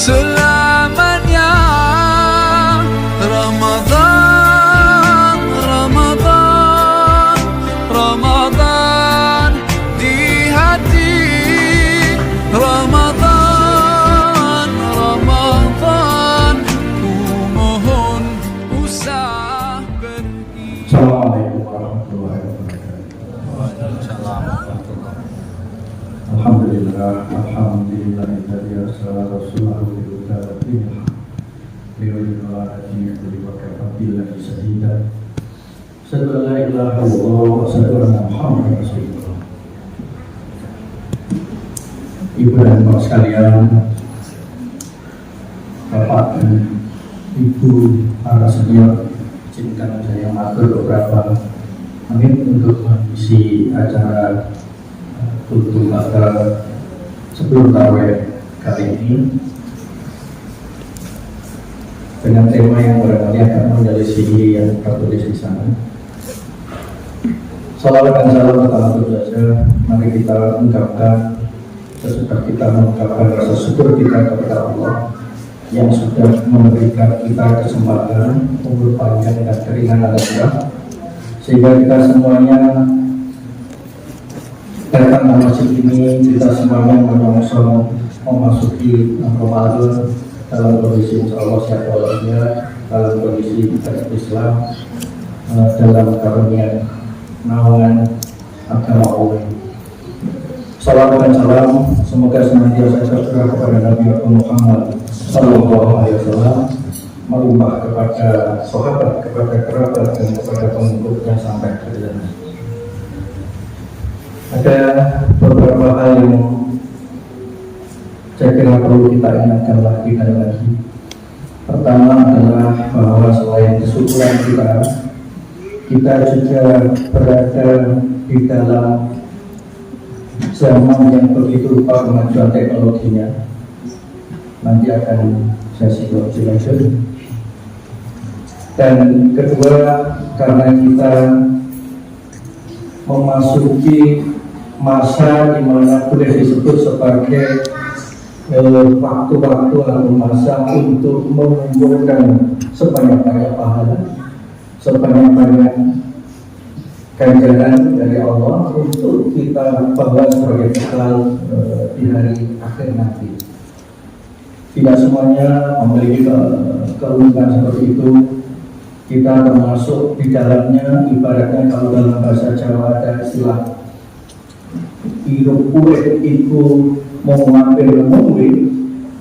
selamanya. Ramadan, Ramadan, Ramadan di hati. Ramadan, Ramadan, ku mohon usah pergi. Assalamualaikum warahmatullahi wabarakatuh. Alhamdulillah, alhamdulillah alladzi arsala rasulahu bil huda wa dinil haq liyudhhirahu 'ala dini kullihi wa kafa billahi shahida. Asyhadu an la ilaha illallah wa asyhadu anna Muhammadar Rasulullah. Ibu dan bapak sekalian, Bapak dan Ibu para senior, izinkan saya matur beberapa menit untuk mengisi acara tutup bakal sebelum tarawih kali ini dengan tema yang barangkali akan menyelisih yang tertulis di sana. Salawat dan salam pertama saja, mari kita ungkapkan sesudah kita mengungkapkan rasa syukur kita kepada Allah yang sudah memberikan kita kesempatan umur panjang dan keringanan rezeki, sehingga kita semuanya datang ke masjid ini, kita semuanya menyongsong memasuki Ramadan dalam kondisi insya Allah sehat walafiat, dalam kondisi Islam, dalam karunia naungan agama Allah. Salam dan salam semoga senantiasa tercurah kepada Nabi Muhammad Sallallahu Alaihi Wasallam, melimpah kepada sahabat, kepada kerabat, dan kepada pengikutnya sampai akhir zaman. Ada beberapa hal yang saya kira perlu kita ingatkan lagi dan lagi. Pertama adalah bahwa selain kesyukuran kita juga berada di dalam zaman yang begitu rupa kemajuan teknologinya. Nanti akan saya singgung lagi. Dan kedua, karena kita memasuki masa di mana boleh disebut sebagai waktu-waktu atau masa untuk mengumpulkan sebanyak-banyak pahala, sebanyak-banyak ganjaran dari Allah untuk kita bawa sebagai bekal di hari akhir nanti. Tidak semuanya memiliki keunikan seperti itu. Kita termasuk di dalamnya, ibaratnya kalau dalam bahasa Jawa ada istilah hidup kue itu mau ngambil ngombe,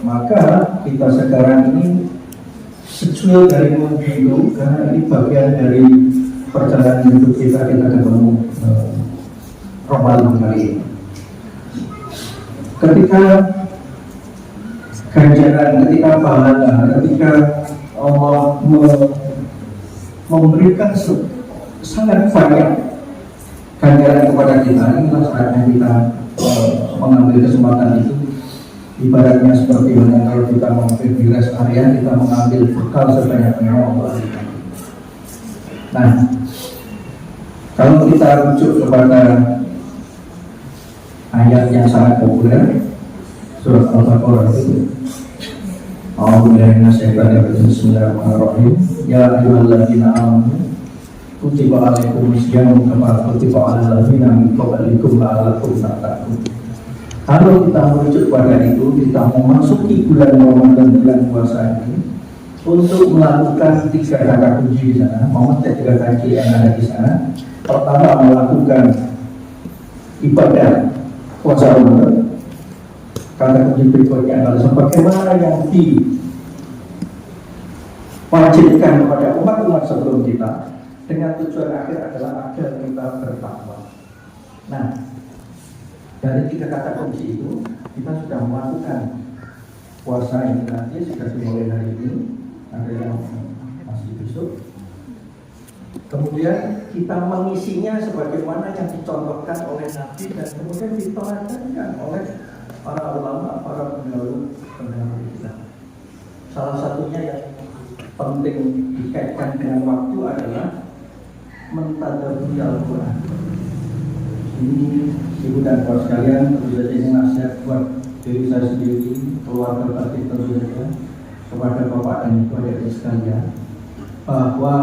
maka kita sekarang ini secuil dari ngombe itu, karena ini bagian dari perjalanan hidup kita ketemu Ramadan kali ini. Ketika ganjaran, ketika pahala, ketika Allah memberikan sangat banyak ganjaran kepada kita, inilah saatnya kita mengambil kesempatan itu. Ibaratnya seperti mana kalau kita mampir di rest area, kita mengambil bekal sebanyak-banyaknya Allah. Nah, kalau kita rujuk kepada ayat yang sangat populer, surat Al-Baqarah itu, Bismillahirrahmanirrahim. Ya ayyuhalladzina amanu kutiba alaikumusyamu kama kutiba alal ladzina min qablikum la'allakum tattaqun. Kalau kita merujuk pada itu, kita memasuki bulan Ramadan, bulan puasa ini, untuk melakukan 3 kata kunci di sana, memetik 3 kaki yang ada di sana. Pertama, melakukan ibadah puasa Ramadan. Kata kunci berikutnya adalah sebagaimana yang diwajibkan kepada umat-umat sebelum kita, dengan tujuan akhir adalah agar kita bertakwa. Nah, dari 3 kata kunci itu, kita sudah melakukan puasa ini nanti sudah dimulai hari ini, ada yang masih besok. Kemudian kita mengisinya sebagaimana yang dicontohkan oleh Nabi dan kemudian diteladankan oleh para ulama, para pendahulu kita. Salah satunya yang penting dikaitkan dengan waktu adalah mentadabburi Al-Quran. Ini ibu dan bapak sekalian, tentu saja ini nasihat buat diri saya sendiri, keluarga batin tentu saja, kepada Bapak dan Ibu adik sekalian, bahwa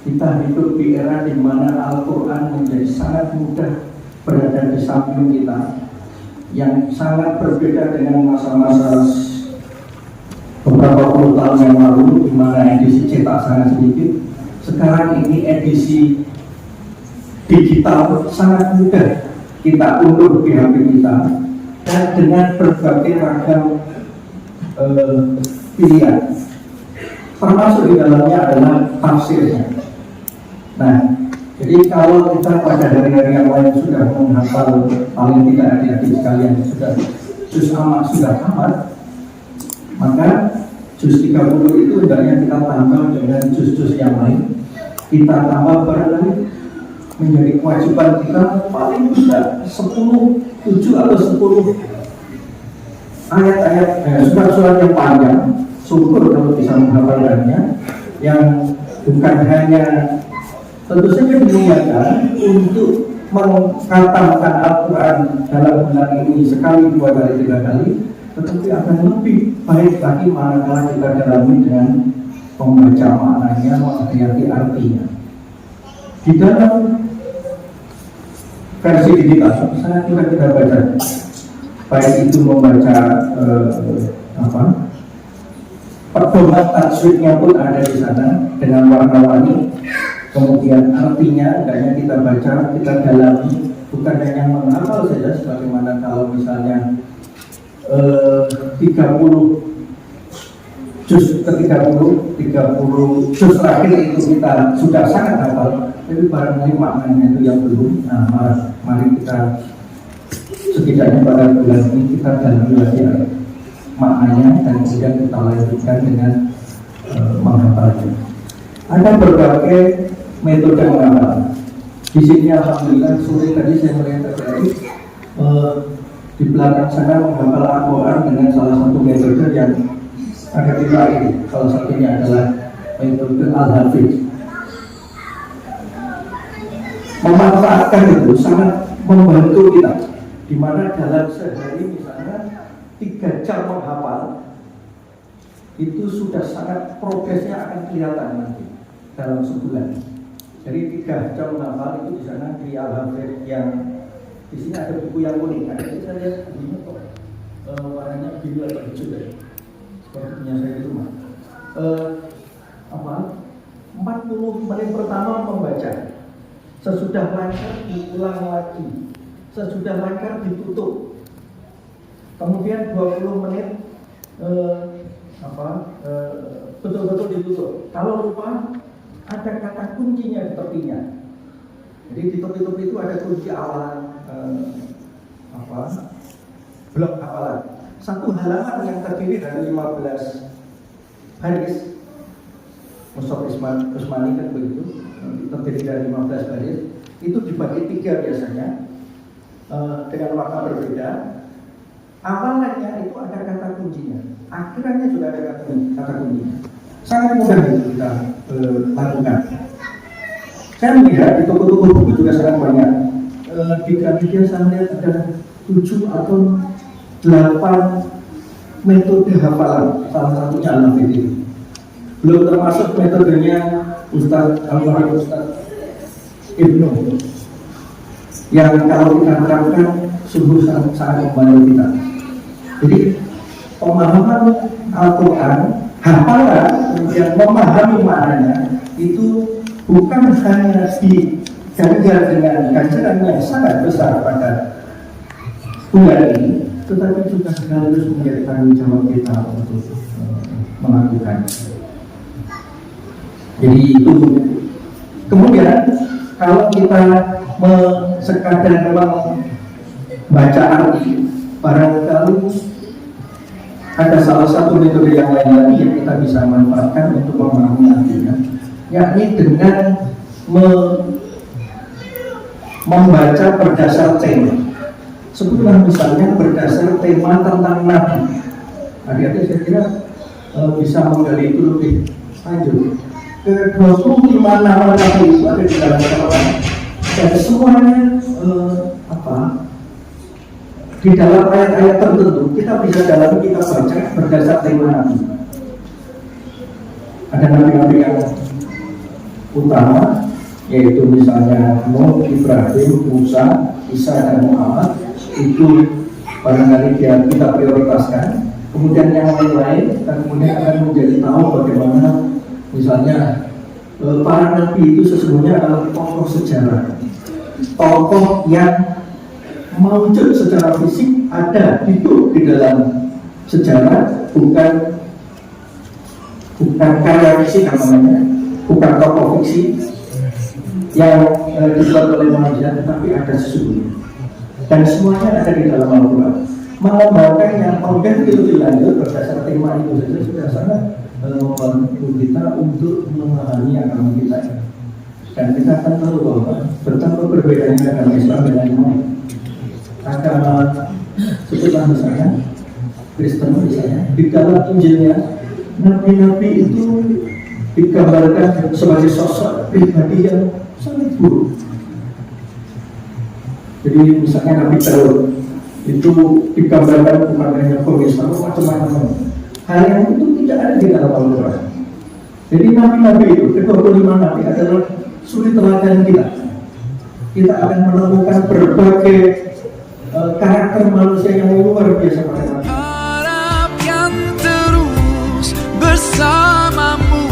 kita hidup di era di mana Al-Quran menjadi sangat mudah berada di samping kita, yang sangat berbeda dengan masa-masa beberapa puluh tahun yang lalu, di mana edisi cetak sangat sedikit. Sekarang ini edisi digital sangat mudah kita unduh di HP kita, dan dengan berbagai ragam pilihan, termasuk di dalamnya adalah tafsirnya. Nah, jadi kalau kita pada hari-hari yang lain sudah menghafal, paling tidak adik-adik sekalian sudah juz amma sudah tamat, maka juz 30 itu hendaknya kita tambah dengan juz-juz yang lain. Kita tambah barangkali menjadi kewajiban kita paling tidak 7 atau 10 ayat-ayat, surat-surat yang panjang. Syukur kalau bisa menghafalkannya, yang bukan hanya tentu saja diniatkan untuk mengkhatamkan Al-Quran dalam bulan ini sekali, 2 kali, 3 kali, tetapi akan lebih baik lagi manakala kita dalami dengan membaca maknanya, menghayati artinya. Di dalam versi digital sangat mudah kita baca, baik itu membaca pedoman tajwidnya pun ada di sana dengan warna-warni. Kemudian artinya hendaknya kita baca, kita dalami, bukan hanya menghafal saja, sebagaimana kalau misalnya 30 juz ke-30 juz terakhir itu kita sudah sangat hafal, tapi barangkali maknanya itu yang belum. Nah, mari kita setidaknya pada bulan ini kita dalami lagi maknanya, dan kemudian kita lanjutkan dengan menghafalnya. Ada berbagai metode menghafal. Di sini alhamdulillah sore tadi saya melihat tadi di belakang sana menghafal Al-Quran dengan salah satu metode yang ada di lain. Salah satunya adalah metode Al-Hafiz. Memanfaatkan itu sangat membantu kita, di mana dalam sehari misalnya 3 jam menghafal itu sudah sangat progresnya akan kelihatan nanti dalam sebulan. Jadi 3 jam menghafal itu di sana di Al-Hafiz, yang di sini ada buku yang kuning. Ada yang saya lihat ini kok warnanya biru atau hijau ya, seperti punya saya di rumah. 40 menit pertama membaca, sesudah lancar diulang lagi, sesudah lancar ditutup, kemudian 20 menit betul-betul ditutup. Kalau lupa ada kata kuncinya di tepinya. Jadi di tepi-tepi itu ada kunci awal blok hafalan. Satu halaman yang terdiri dari 15 baris. Mushaf Utsmani kan begitu, terdiri dari 15 baris. Itu dibagi 3 biasanya dengan warna berbeda. Awalnya itu ada kata kuncinya, akhirnya juga ada kata kuncinya. Sangat mudah itu kita lakukan. Saya melihat di toko-toko buku juga sangat banyak. Di Gramedia saya lihat ada 7 atau 8 metode hafalan, salah satunya Al-Hafiz. Belum termasuk metodenya Ustaz Al-Wahid, Ustaz Ibnu, yang kalau kita terapkan sungguh sangat membantu kita. Jadi pemahaman Al-Quran, hafalan, kemudian memahami maknanya itu bukan hanya diganjar dengan ganjaran yang sangat besar pada bulan ini, tetapi juga sekaligus menjadi tanggung jawab kita untuk melakukannya. Jadi itu. Kemudian kalau kita sekadar memang baca arti, barangkali ada salah satu metode yang lain lagi yang kita bisa manfaatkan untuk memahami artinya, yakni dengan membaca berdasar tema. Sebutlah misalnya berdasar tema tentang Nabi. Adik-adik saya kira bisa menggali itu lebih lanjut. Ke 25 nama Nabi itu ada di dalam Al-Quran, dan semuanya di dalam ayat-ayat tertentu kita bisa dalami, kita baca berdasar tema nabi. Ada nabi-nabi yang utama, yaitu misalnya Nuh, Ibrahim, Musa, Isa, dan Muhammad. Itu barangkali kita prioritaskan. Kemudian yang lain kita kemudian akan menjadi tahu bagaimana misalnya para nabi itu sesungguhnya adalah tokoh sejarah, tokoh yang muncul secara fisik, ada hidup di dalam sejarah, bukan karya fisik namanya, bukan tokoh fiksi yang dibuat oleh manusia, tetapi ada sesungguhnya, dan semuanya ada di dalam Al-Quran. Mengembangkan yang kemudian itu dilanjut berdasar tema itu saja sudah sangat membantu kita untuk memahami agama kita. Dan kita akan tahu bahwa betapa perbedaannya agama Islam dengan yang lain. Agama sebutlah misalnya Kristen misalnya, di dalam Injilnya nabi-nabi itu digambarkan sebagai sosok pribadi yang sangat buruk. Jadi misalnya Nabi Daud itu digambarkan bukan hanya pengisah, macam-macam. Hal yang itu tidak ada di dalam Al-Quran. Jadi nabi-nabi itu, ke-25 nabi adalah suri teladan kita. Kita akan menemukan berbagai karakter manusia yang luar biasa pada nabi. Harap yang terus bersamamu.